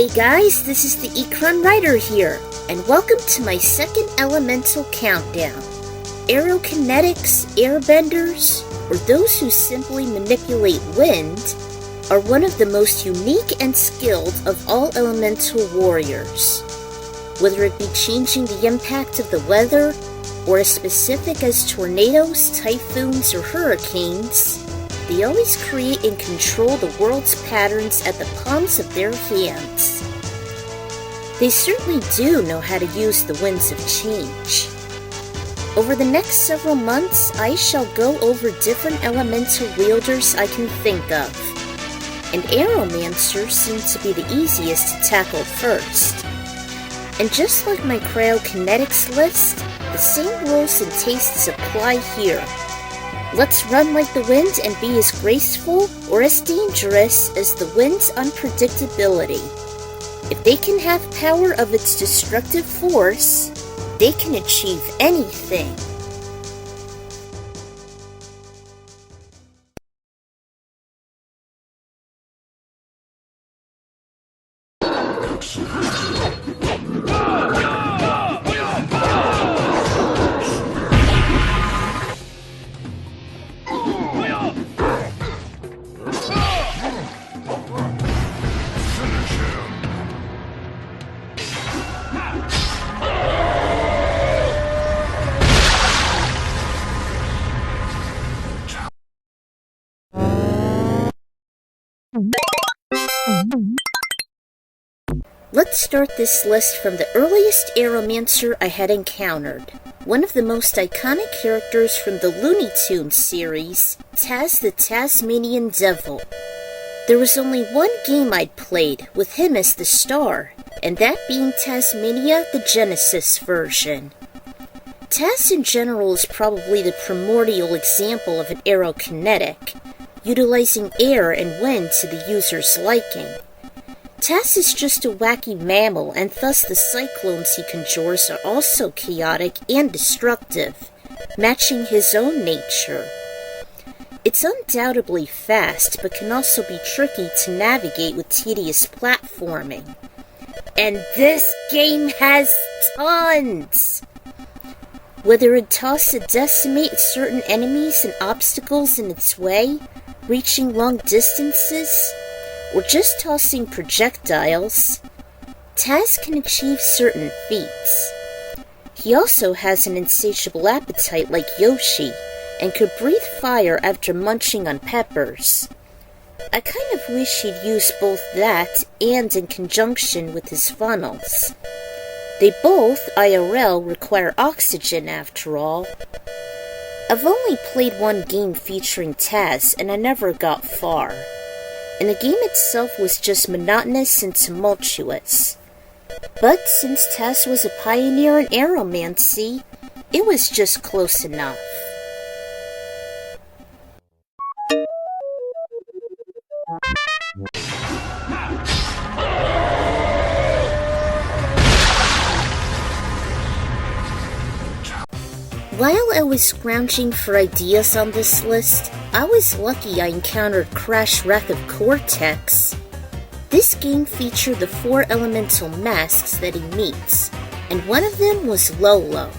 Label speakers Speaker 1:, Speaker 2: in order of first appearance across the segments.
Speaker 1: Hey guys, this is the Ecron Writer here, and welcome to my second elemental countdown. Aerokinetics, airbenders, or those who simply manipulate wind, are one of the most unique and skilled of all elemental warriors. Whether it be changing the impact of the weather, or as specific as tornadoes, typhoons, or hurricanes, they always create and control the world's patterns at the palms of their hands. They certainly do know how to use the winds of change. Over the next several months, I shall go over different elemental wielders I can think of, and aeromancers seem to be the easiest to tackle first. And just like my cryokinetics list, the same rules and tastes apply here. Let's run like the wind and be as graceful or as dangerous as the wind's unpredictability. If they can have power of its destructive force, they can achieve anything. Let's start this list from the earliest Aeromancer I had encountered. One of the most iconic characters from the Looney Tunes series, Taz the Tasmanian Devil. There was only one game I'd played, with him as the star, and that being Tasmania, the Genesis version. Taz in general is probably the primordial example of an aerokinetic, utilizing air and wind to the user's liking. Taz is just a wacky mammal, and thus the cyclones he conjures are also chaotic and destructive, matching his own nature. It's undoubtedly fast, but can also be tricky to navigate with tedious platforming. And this game has tons! Whether it tosses to decimate certain enemies and obstacles in its way, reaching long distances, or just tossing projectiles, Taz can achieve certain feats. He also has an insatiable appetite like Yoshi, and could breathe fire after munching on peppers. I kind of wish he'd use both that and in conjunction with his funnels. They both, IRL, require oxygen after all. I've only played one game featuring Taz, and I never got far. And the game itself was just monotonous and tumultuous. But since Taz was a pioneer in aeromancy, it was just close enough. While I was scrounging for ideas on this list, I was lucky I encountered Crash Wreck of Cortex. This game featured the 4 elemental masks that he meets, and one of them was Lolo.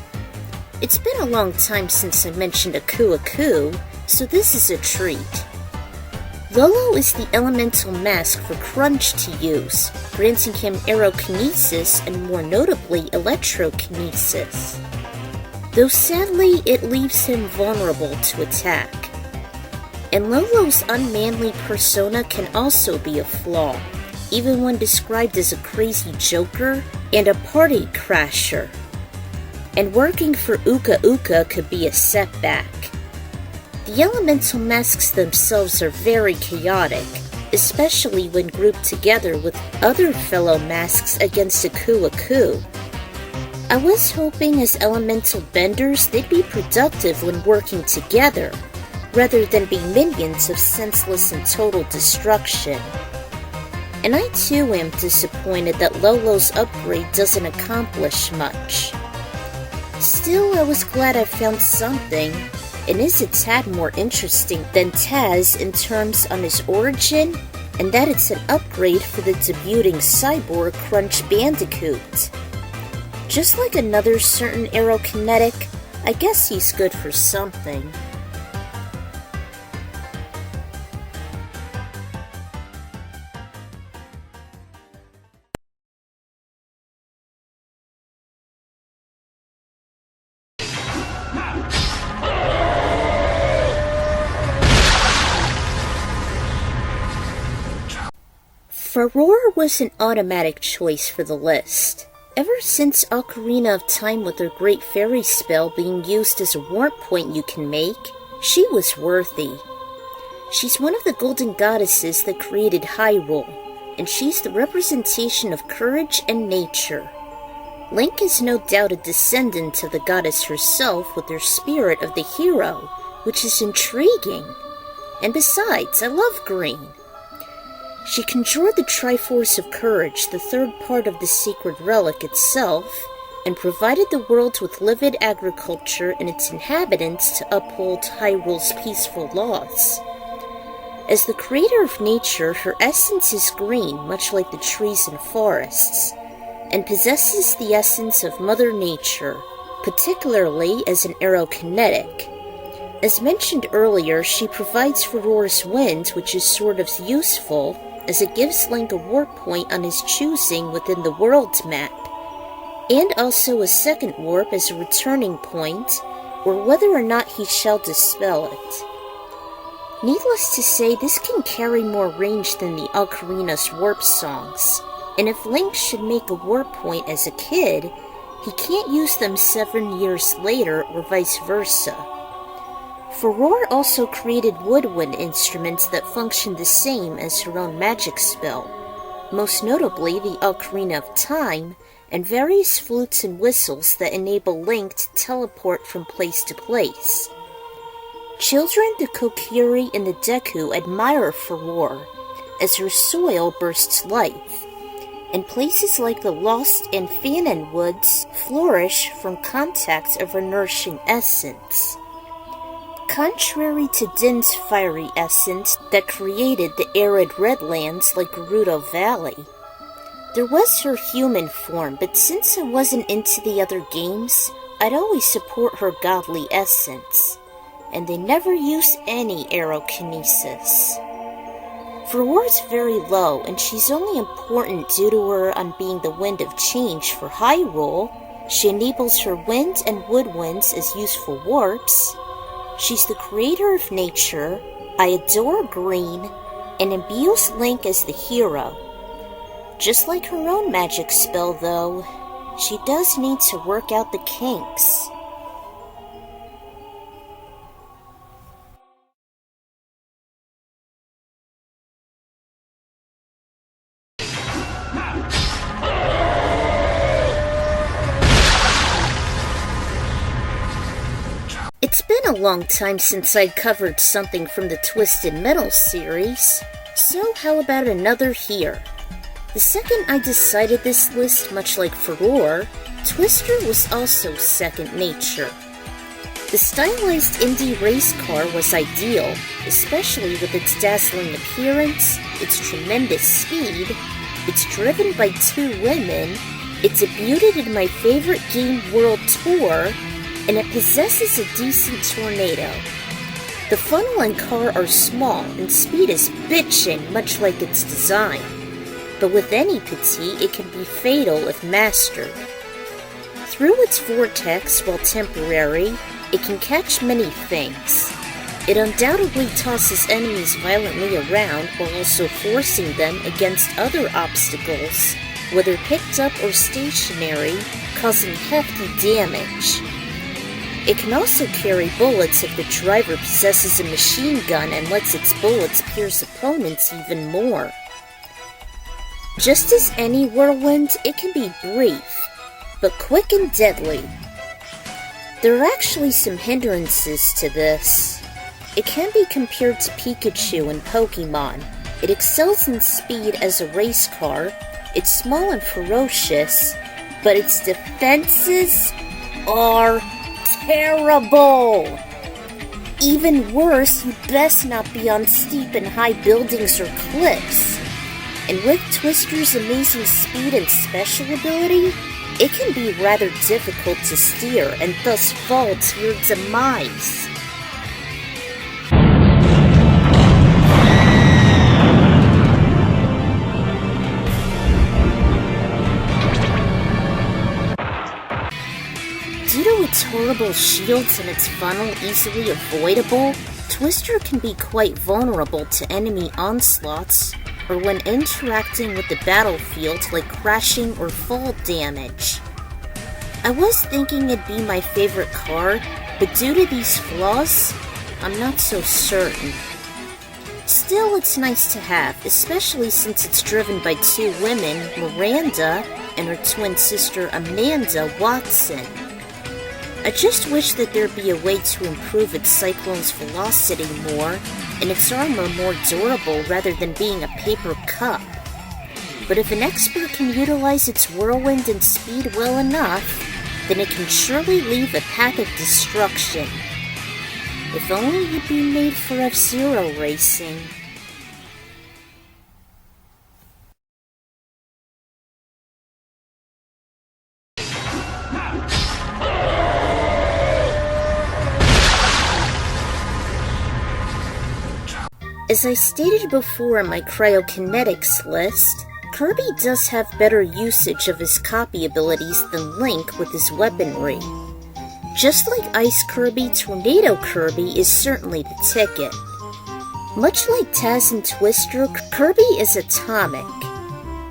Speaker 1: It's been a long time since I mentioned Aku Aku, so this is a treat. Lolo is the elemental mask for Crunch to use, granting him aerokinesis and more notably electrokinesis. Though sadly, it leaves him vulnerable to attack. And Lolo's unmanly persona can also be a flaw, even when described as a crazy joker and a party crasher. And working for Uka Uka could be a setback. The elemental masks themselves are very chaotic, especially when grouped together with other fellow masks against Aku Aku. I was hoping as elemental benders they'd be productive when working together, rather than be minions of senseless and total destruction. And I too am disappointed that Lolo's upgrade doesn't accomplish much. Still, I was glad I found something, and is a tad more interesting than Taz in terms on his origin, and that it's an upgrade for the debuting cyborg Crunch Bandicoot. Just like another certain Aerokinetic, I guess he's good for something. Farore was an automatic choice for the list. Ever since Ocarina of Time with her great fairy spell being used as a warp point you can make, she was worthy. She's one of the golden goddesses that created Hyrule, and she's the representation of courage and nature. Link is no doubt a descendant of the goddess herself with her spirit of the hero, which is intriguing. And besides, I love green. She conjured the Triforce of Courage, the third part of the sacred relic itself, and provided the world with livid agriculture and its inhabitants to uphold Hyrule's peaceful laws. As the creator of nature, her essence is green, much like the trees and forests, and possesses the essence of Mother Nature, particularly as an aerokinetic. As mentioned earlier, she provides Farore's wind, which is sort of useful, as it gives Link a warp point on his choosing within the world's map, and also a second warp as a returning point, or whether or not he shall dispel it. Needless to say, this can carry more range than the Ocarina's warp songs, and if Link should make a warp point as a kid, he can't use them 7 years later or vice versa. Farore also created woodwind instruments that function the same as her own magic spell, most notably the Ocarina of Time, and various flutes and whistles that enable Link to teleport from place to place. Children, the Kokiri and the Deku admire Farore, as her soil bursts life, and places like the Lost and Fanon Woods flourish from contact of her nourishing essence. Contrary to Din's fiery essence that created the arid redlands like Gerudo Valley. There was her human form, but since I wasn't into the other games, I'd always support her godly essence, and they never use any aerokinesis. Farore's very low, and she's only important due to her on being the Wind of Change for Hyrule. She enables her wind and woodwinds as useful warps. She's the creator of nature, I adore green, and imbues Link as the hero. Just like her own magic spell, though, she does need to work out the kinks. It's been a long time since I covered something from the Twisted Metal series, so how about another here? The second I decided this list, much like Farore, Twister was also second nature. The stylized indie race car was ideal, especially with its dazzling appearance, its tremendous speed, it's driven by 2 women, it's debuted in my favorite game World Tour, and it possesses a decent tornado. The funnel and car are small, and speed is bitchin', much like its design. But with any petite, it can be fatal if mastered. Through its vortex, while temporary, it can catch many things. It undoubtedly tosses enemies violently around while also forcing them against other obstacles, whether picked up or stationary, causing hefty damage. It can also carry bullets if the driver possesses a machine gun and lets its bullets pierce opponents even more. Just as any whirlwind, it can be brief, but quick and deadly. There are actually some hindrances to this. It can be compared to Pikachu in Pokémon. It excels in speed as a race car, it's small and ferocious, but its defenses are terrible. Even worse, you'd best not be on steep and high buildings or cliffs. And with Twister's amazing speed and special ability, it can be rather difficult to steer and thus fall to your demise. Due to its horrible shields and its funnel easily avoidable, Twister can be quite vulnerable to enemy onslaughts, or when interacting with the battlefield like crashing or fall damage. I was thinking it'd be my favorite car, but due to these flaws, I'm not so certain. Still, it's nice to have, especially since it's driven by two women, Miranda and her twin sister Amanda Watson. I just wish that there'd be a way to improve its Cyclone's velocity more, and its armor more durable rather than being a paper cup. But if an expert can utilize its whirlwind and speed well enough, then it can surely leave a path of destruction. If only it'd be made for F-Zero racing. As I stated before in my Cryokinetics list, Kirby does have better usage of his copy abilities than Link with his weaponry. Just like Ice Kirby, Tornado Kirby is certainly the ticket. Much like Taz and Twister, Kirby is atomic.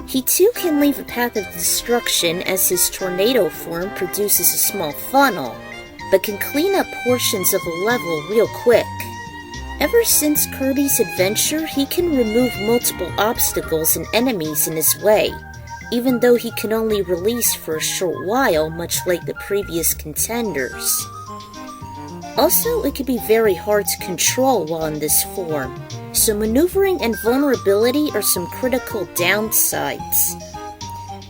Speaker 1: He too can leave a path of destruction as his tornado form produces a small funnel, but can clean up portions of a level real quick. Ever since Kirby's adventure, he can remove multiple obstacles and enemies in his way, even though he can only release for a short while, much like the previous contenders. Also, it can be very hard to control while in this form, so maneuvering and vulnerability are some critical downsides.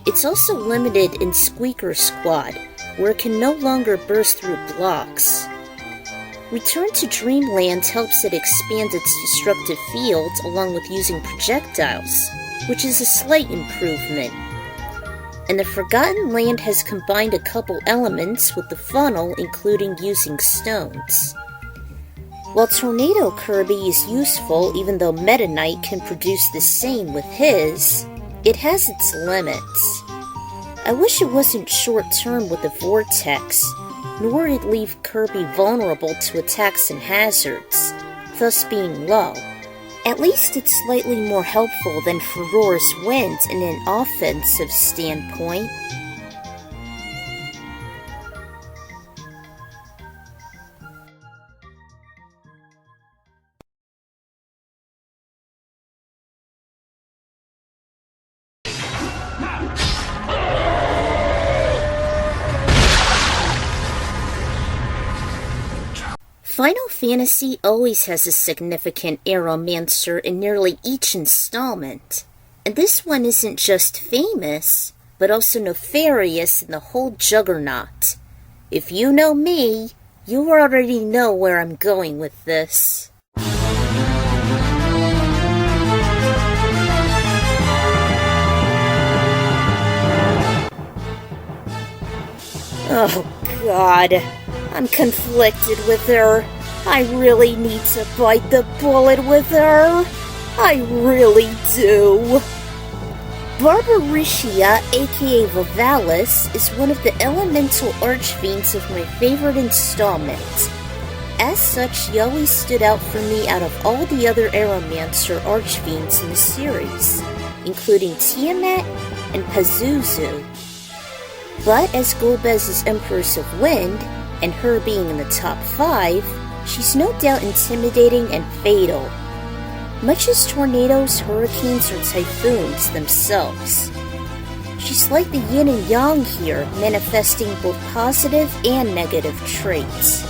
Speaker 1: It's also limited in Squeaker Squad, where it can no longer burst through blocks. Return to Dreamland helps it expand its destructive field along with using projectiles, which is a slight improvement. And the Forgotten Land has combined a couple elements with the funnel, including using stones. While Tornado Kirby is useful, even though Meta Knight can produce the same with his, it has its limits. I wish it wasn't short-term with the Vortex, nor did it leave Kirby vulnerable to attacks and hazards, thus being low. At least it's slightly more helpful than Farore's Wind in an offensive standpoint. Final Fantasy always has a significant Aeromancer in nearly each installment, and this one isn't just famous, but also nefarious in the whole juggernaut. If you know me, you already know where I'm going with this. Oh God, I'm conflicted with her. I really need to bite the bullet with her. I really do. Barbaricia, aka Vivalis, is one of the elemental archfiends of my favorite installment. As such, she always stood out for me out of all the other Aeromancer archfiends in the series, including Tiamat and Pazuzu. But as Golbez is Empress of Wind, and her being in the top 5, she's no doubt intimidating and fatal, much as tornadoes, hurricanes, or typhoons themselves. She's like the yin and yang here, manifesting both positive and negative traits.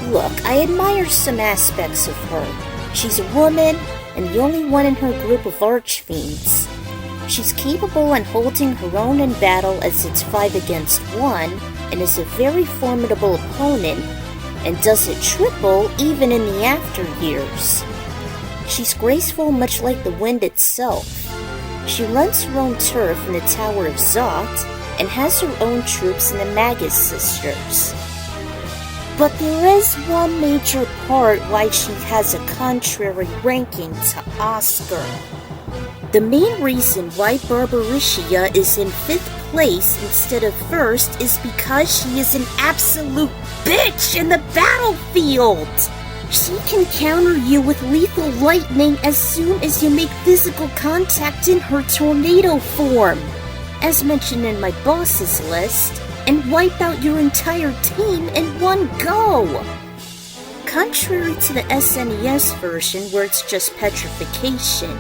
Speaker 1: Look, I admire some aspects of her. She's a woman, and the only one in her group of archfiends. She's capable and holding her own in battle as it's 5 against 1, and is a very formidable opponent, and does it triple even in the after years. She's graceful much like the wind itself. She runs her own turf in the Tower of Zot, and has her own troops in the Magus Sisters. But there is one major part why she has a contrary ranking to Oscar. The main reason why Barbaricia is in 5th place instead of 1st is because she is an absolute bitch in the battlefield! She can counter you with lethal lightning as soon as you make physical contact in her tornado form, as mentioned in my boss's list, and wipe out your entire team in one go! Contrary to the SNES version where it's just petrification,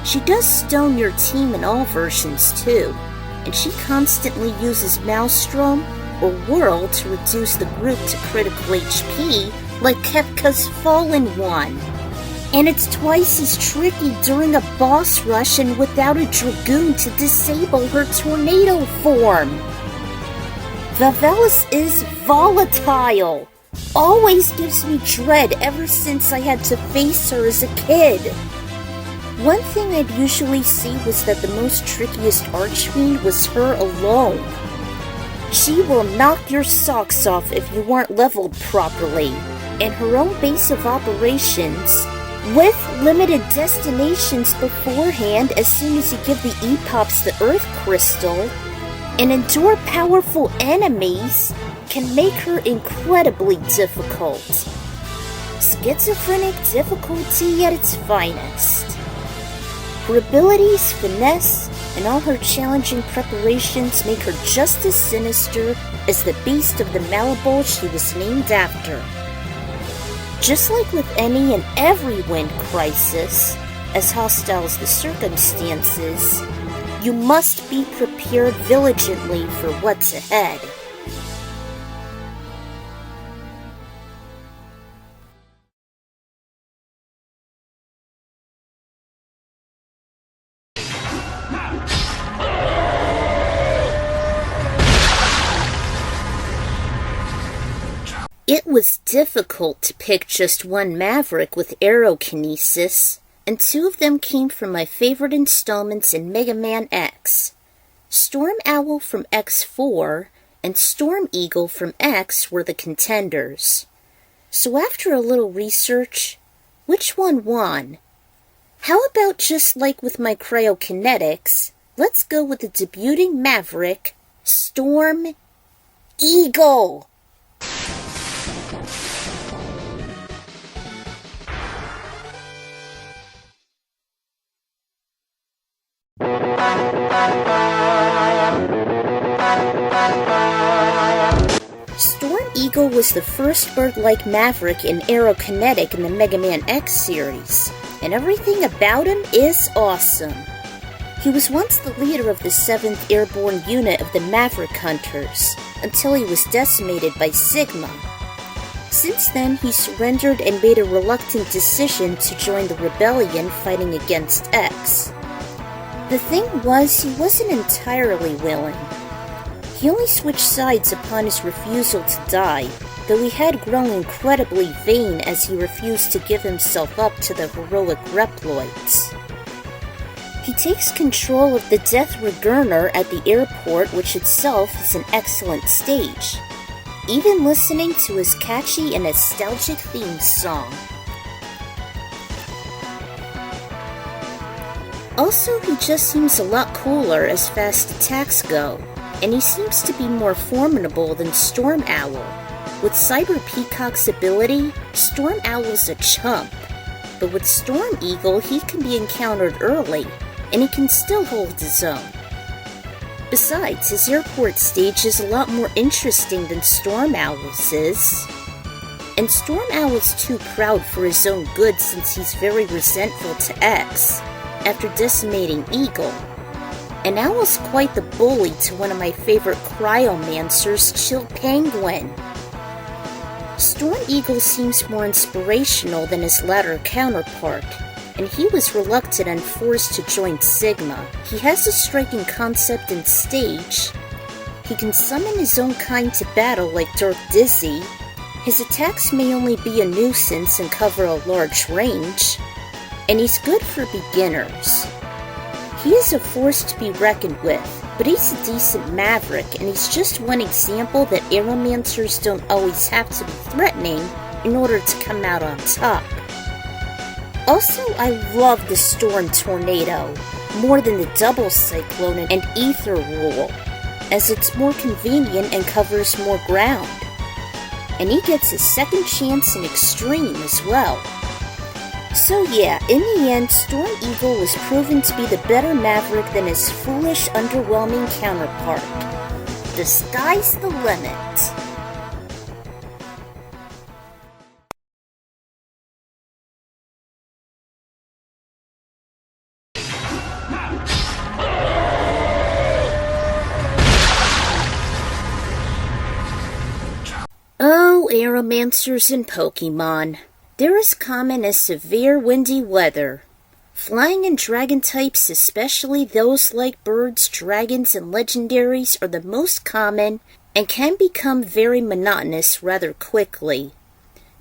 Speaker 1: she does stone your team in all versions too, and she constantly uses Maelstrom or Whirl to reduce the group to critical HP like Kefka's Fallen One. And it's twice as tricky during a boss rush and without a Dragoon to disable her tornado form. Vavelis is volatile. Always gives me dread ever since I had to face her as a kid. One thing I'd usually see was that the most trickiest Archfiend was her alone. She will knock your socks off if you weren't leveled properly, and her own base of operations, with limited destinations beforehand as soon as you give the Epops the Earth Crystal, and endure powerful enemies, can make her incredibly difficult. Schizophrenic difficulty at its finest. Her abilities, finesse, and all her challenging preparations make her just as sinister as the beast of the Malabol she was named after. Just like with any and every wind crisis, as hostile as the circumstances, you must be prepared diligently for what's ahead. It was difficult to pick just one Maverick with Aerokinesis, and 2 of them came from my favorite installments in Mega Man X. Storm Owl from X4 and Storm Eagle from X were the contenders. So after a little research, which one won? How about just like with my Cryokinetics, let's go with the debuting Maverick, Storm Eagle! Storm Eagle was the first bird-like Maverick in Aerokinetic in the Mega Man X series, and everything about him is awesome. He was once the leader of the 7th Airborne Unit of the Maverick Hunters, until he was decimated by Sigma. Since then, he surrendered and made a reluctant decision to join the rebellion fighting against X. The thing was, he wasn't entirely willing. He only switched sides upon his refusal to die, though he had grown incredibly vain as he refused to give himself up to the heroic Reploids. He takes control of the Death Regurner at the airport, which itself is an excellent stage, even listening to his catchy and nostalgic theme song. Also, he just seems a lot cooler as fast attacks go, and he seems to be more formidable than Storm Owl. With Cyber Peacock's ability, Storm Owl's a chump, but with Storm Eagle he can be encountered early, and he can still hold his own. Besides, his airport stage is a lot more interesting than Storm Owl's is. And Storm Owl's too proud for his own good since he's very resentful to X, after decimating Eagle. And Owl's quite the bully to one of my favorite Cryomancers, Chill Penguin. Storm Eagle seems more inspirational than his latter counterpart, and he was reluctant and forced to join Sigma. He has a striking concept and stage. He can summon his own kind to battle like Dark Dizzy, His attacks may only be a nuisance and cover a large range, and he's good for beginners. He is a force to be reckoned with, but he's a decent maverick, and he's just one example that aeromancers don't always have to be threatening in order to come out on top. Also, I love the Storm Tornado more than the Double Cyclone and Ether Rule, as it's more convenient and covers more ground. And he gets a second chance in Extreme as well. So yeah, in the end, Storm Eagle was proven to be the better Maverick than his foolish, underwhelming counterpart. The sky's the limit. Oh, aeromancers and Pokémon. They're as common as severe windy weather. Flying and dragon types, especially those like birds, dragons, and legendaries, are the most common and can become very monotonous rather quickly,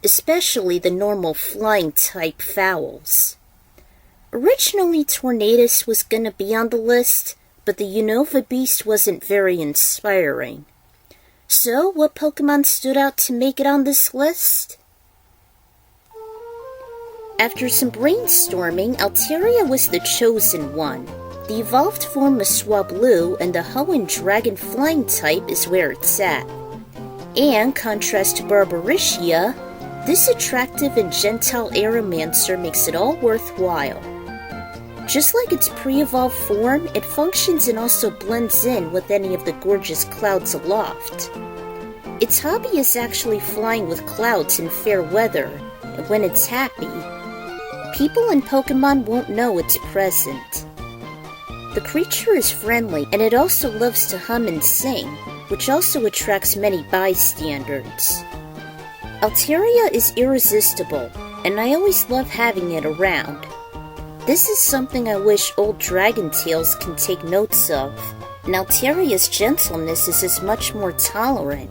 Speaker 1: especially the normal flying type fowls. Originally, Tornadus was going to be on the list, but the Unova Beast wasn't very inspiring. So, what Pokemon stood out to make it on this list? After some brainstorming, Altaria was the chosen one. The evolved form was Swablu, and the Hoenn dragon flying type is where it's at. And, contrast to Barbaricia, this attractive and gentile Aeromancer makes it all worthwhile. Just like its pre-evolved form, it functions and also blends in with any of the gorgeous clouds aloft. Its hobby is actually flying with clouds in fair weather, and when it's happy, people and Pokemon won't know it's present. The creature is friendly, and it also loves to hum and sing, which also attracts many bystanders. Altaria is irresistible, and I always love having it around. This is something I wish old Dragon Tales can take notes of, and Altaria's gentleness is as much more tolerant.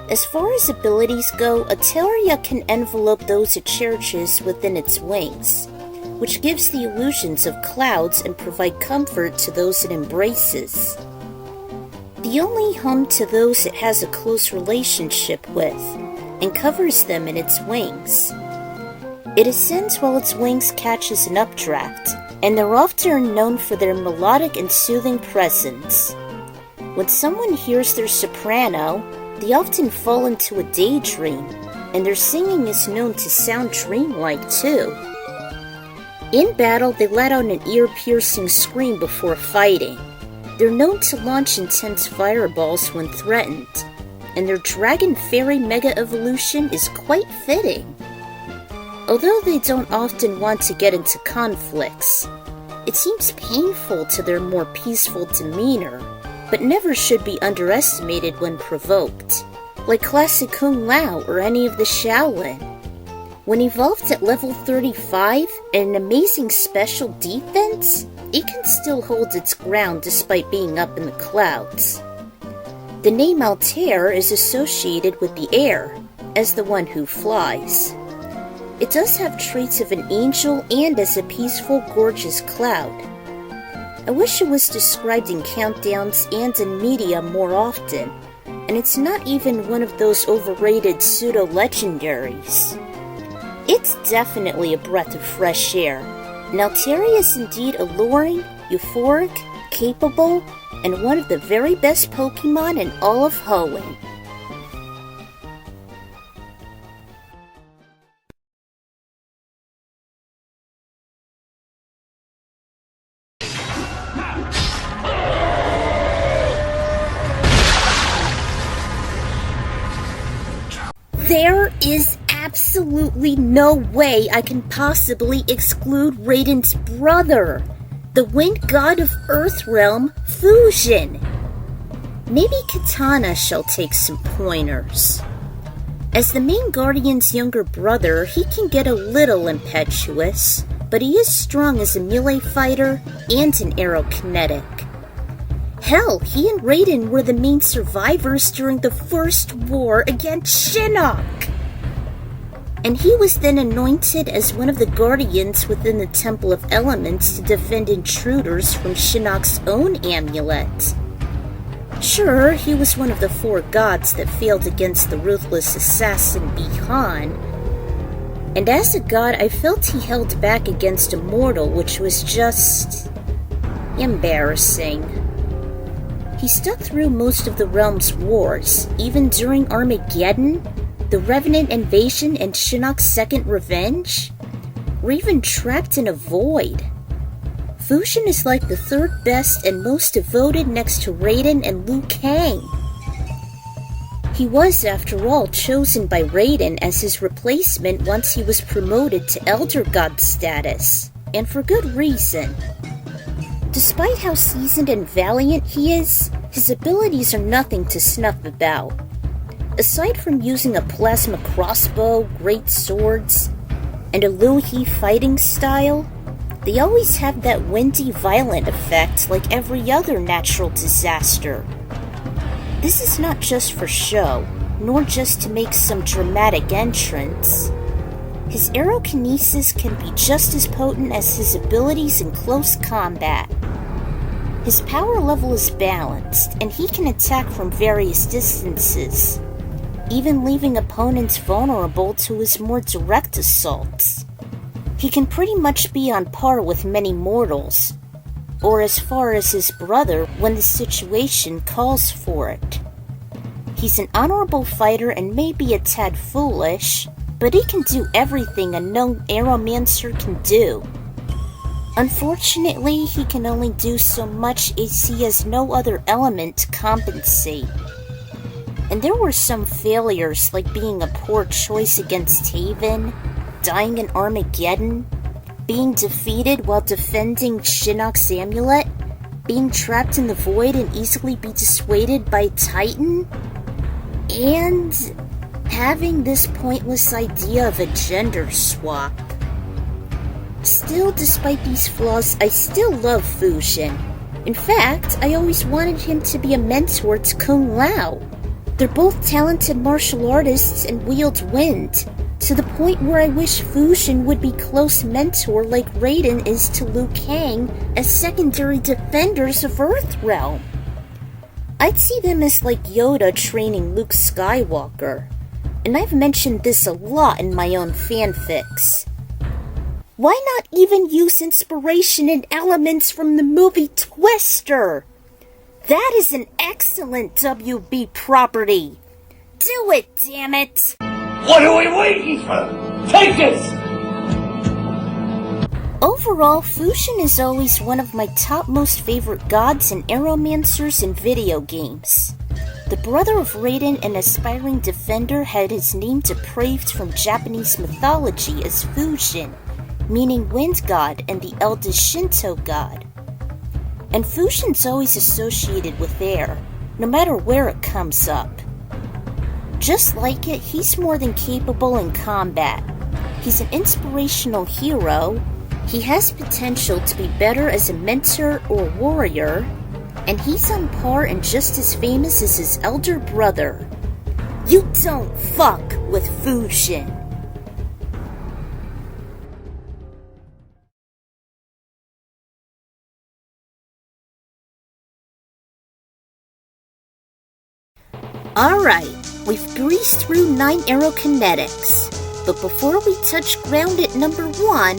Speaker 1: As far as abilities go, Altaria can envelope those it cherishes within its wings, which gives the illusions of clouds and provide comfort to those it embraces. The only hum to those it has a close relationship with, and covers them in its wings. It ascends while its wings catches an updraft, and they're often known for their melodic and soothing presence. When someone hears their soprano, they often fall into a daydream, and their singing is known to sound dreamlike too. In battle, they let out an ear-piercing scream before fighting. They're known to launch intense fireballs when threatened, and their Dragon Fairy Mega Evolution is quite fitting. Although they don't often want to get into conflicts, it seems painful to their more peaceful demeanor, but never should be underestimated when provoked, like classic Kung Lao or any of the Shaolin. When evolved at level 35 and an amazing special defense, it can still hold its ground despite being up in the clouds. The name Altair is associated with the air, as the one who flies. It does have traits of an angel and as a peaceful, gorgeous cloud. I wish it was described in countdowns and in media more often, and it's not even one of those overrated pseudo-legendaries. It's definitely a breath of fresh air, and Altaria is indeed alluring, euphoric, capable, and one of the very best Pokemon in all of Hoenn. There is absolutely no way I can possibly exclude Raiden's brother, the wind god of Earthrealm, Fujin. Maybe Katana shall take some pointers. As the main guardian's younger brother, he can get a little impetuous, but he is strong as a melee fighter and an aerokinetic. Hell, he and Raiden were the main survivors during the first war against Shinnok! And he was then anointed as one of the guardians within the Temple of Elements to defend intruders from Shinnok's own amulet. Sure, he was one of the 4 gods that failed against the ruthless assassin Bihan, and as a god I felt he held back against a mortal, which was just embarrassing. He stuck through most of the realm's wars, even during Armageddon, the Revenant invasion, and Shinnok's second revenge. We're even trapped in a void. Fujin is like the 3rd best and most devoted next to Raiden and Liu Kang. He was, after all, chosen by Raiden as his replacement once he was promoted to Elder God status, and for good reason. Despite how seasoned and valiant he is, his abilities are nothing to snuff about. Aside from using a plasma crossbow, great swords, and a Liu He fighting style, they always have that windy, violent effect like every other natural disaster. This is not just for show, nor just to make some dramatic entrance. His aerokinesis can be just as potent as his abilities in close combat. His power level is balanced, and he can attack from various distances, even leaving opponents vulnerable to his more direct assaults. He can pretty much be on par with many mortals, or as far as his brother when the situation calls for it. He's an honorable fighter and may be a tad foolish, but he can do everything a known aeromancer can do. Unfortunately, he can only do so much as he has no other element to compensate. And there were some failures, like being a poor choice against Haven, dying in Armageddon, being defeated while defending Shinnok's amulet, being trapped in the void and easily be dissuaded by Titan, and having this pointless idea of a gender swap. Still, despite these flaws, I still love Fujin. In fact, I always wanted him to be a mentor to Kung Lao. They're both talented martial artists and wield wind, to the point where I wish Fujin would be close mentor like Raiden is to Liu Kang as secondary defenders of Earthrealm. I'd see them as like Yoda training Luke Skywalker, and I've mentioned this a lot in my own fanfics. Why not even use inspiration and elements from the movie Twister? That is an excellent WB property. Do it, damn it!
Speaker 2: What are we waiting for? Take this!
Speaker 1: Overall, Fujin is always one of my top most favorite gods and aeromancers in video games. The brother of Raiden and aspiring defender had his name depraved from Japanese mythology as Fujin, meaning wind god and the eldest Shinto god. And Fujin's always associated with air, no matter where it comes up. Just like it, he's more than capable in combat. He's an inspirational hero, he has potential to be better as a mentor or warrior, and he's on par and just as famous as his elder brother. You don't fuck with Fujin. Alright, we've breezed through 9 Aerokinetics, but before we touch ground at number 1,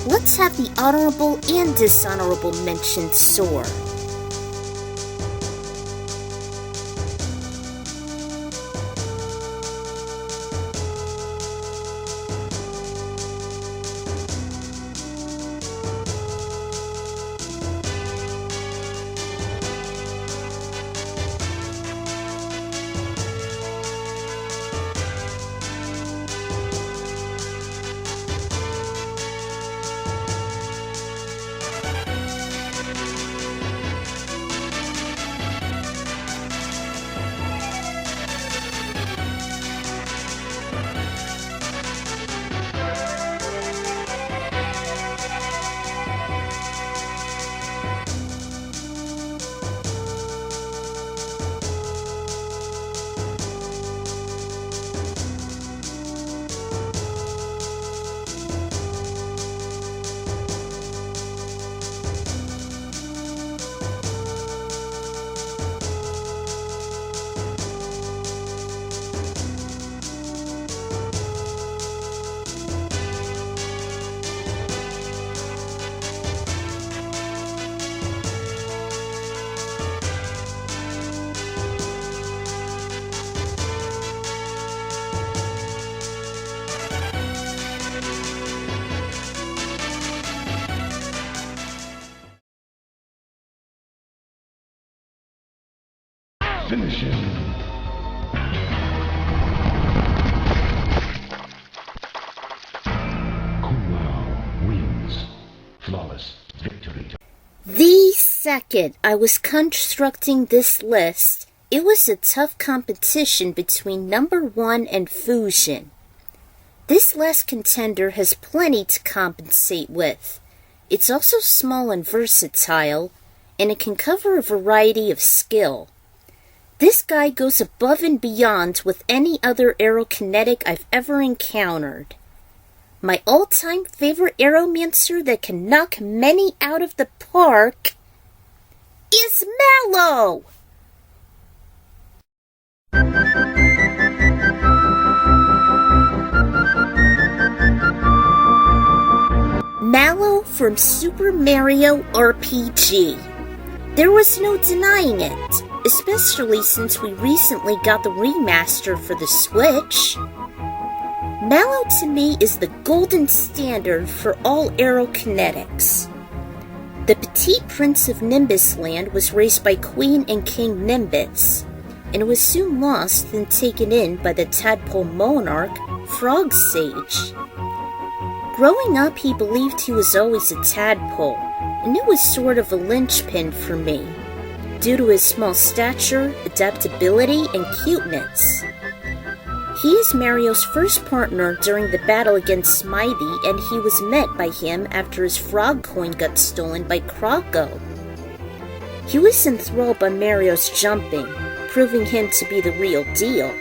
Speaker 1: let's have the honorable and dishonorable mentions soar.
Speaker 3: Finish him. Wins. Flawless victory.
Speaker 1: The second I was constructing this list, it was a tough competition between number 1 and Fujin. This last contender has plenty to compensate with. It's also small and versatile, and it can cover a variety of skill. This guy goes above and beyond with any other aerokinetic I've ever encountered. My all-time favorite aeromancer that can knock many out of the park is Mallow! Mallow from Super Mario RPG. There was no denying it, especially since we recently got the remaster for the Switch. Mallow to me is the golden standard for all aerokinetics. The Petite Prince of Nimbus Land was raised by Queen and King Nimbus, and was soon lost and taken in by the tadpole monarch, Frog Sage. Growing up, he believed he was always a tadpole, and it was sort of a linchpin for me, due to his small stature, adaptability, and cuteness. He is Mario's first partner during the battle against Smithy, and he was met by him after his frog coin got stolen by Croco. He was enthralled by Mario's jumping, proving him to be the real deal,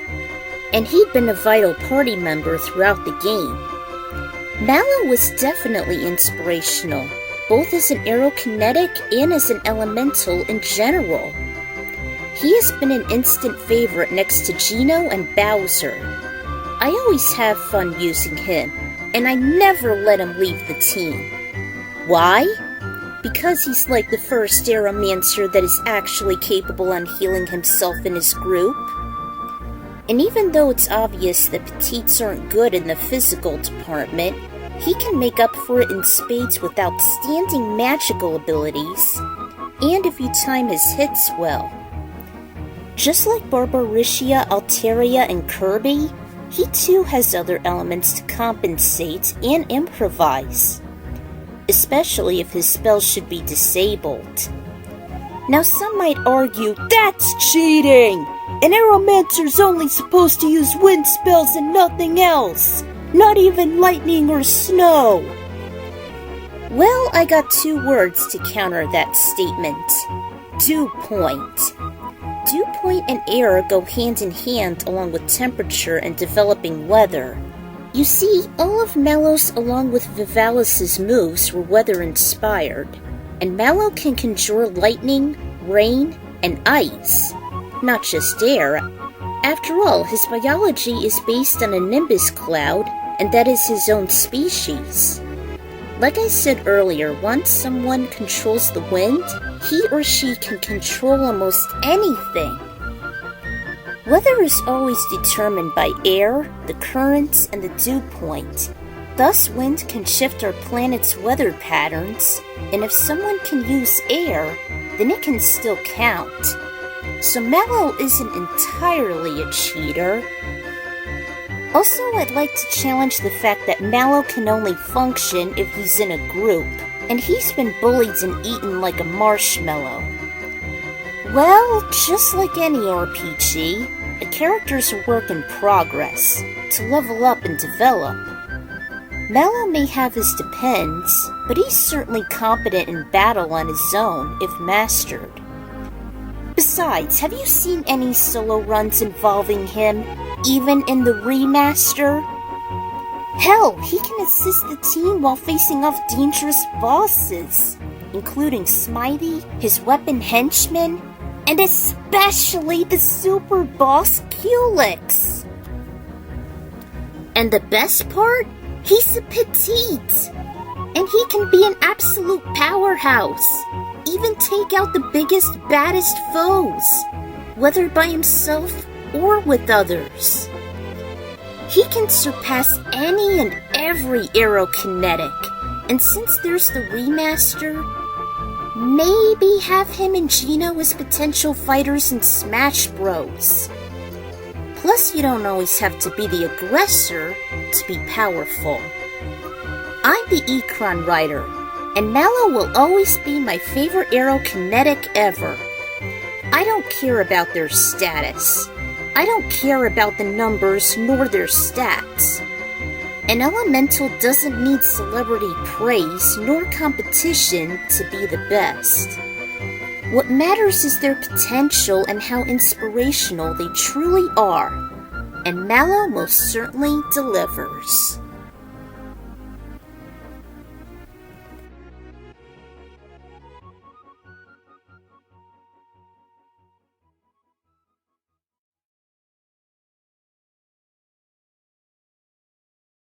Speaker 1: and he'd been a vital party member throughout the game. Mallow was definitely inspirational, both as an aerokinetic and as an elemental in general. He has been an instant favorite next to Geno and Bowser. I always have fun using him, and I never let him leave the team. Why? Because he's like the first aeromancer that is actually capable on healing himself in his group. And even though it's obvious that petites aren't good in the physical department, he can make up for it in spades with outstanding magical abilities, and if you time his hits well. Just like Barbariccia, Altaria, and Kirby, he too has other elements to compensate and improvise, especially if his spells should be disabled. Now some might argue, that's cheating! An aeromancer's only supposed to use wind spells and nothing else! Not even lightning or snow! Well, I got 2 words to counter that statement. Dew point. Dew point and air go hand in hand along with temperature and developing weather. You see, all of Mallow's along with Vivalis's moves were weather-inspired, and Mallow can conjure lightning, rain, and ice, not just air. After all, his biology is based on a nimbus cloud, and that is his own species. Like I said earlier, once someone controls the wind, he or she can control almost anything. Weather is always determined by air, the currents, and the dew point. Thus, wind can shift our planet's weather patterns, and if someone can use air, then it can still count. So Mallow isn't entirely a cheater. Also, I'd like to challenge the fact that Mallow can only function if he's in a group, and he's been bullied and eaten like a marshmallow. Well, just like any RPG, a character's a work in progress, to level up and develop. Mallow may have his depends, but he's certainly competent in battle on his own if mastered. Besides, have you seen any solo runs involving him, even in the remaster? Hell, he can assist the team while facing off dangerous bosses, including Smithy, his weapon henchmen, and especially the super boss Culex. And the best part? He's a petite, and he can be an absolute powerhouse. Even take out the biggest, baddest foes, whether by himself or with others. He can surpass any and every aerokinetic, and since there's the remaster, Maybe have him and Gino as potential fighters in Smash Bros. Plus, you don't always have to be the aggressor to be powerful. I'm the Ecron writer, and Mallow will always be my favorite Aerokinetic ever. I don't care about their status. I don't care about the numbers nor their stats. An elemental doesn't need celebrity praise nor competition to be the best. What matters is their potential and how inspirational they truly are, and Mallow most certainly delivers.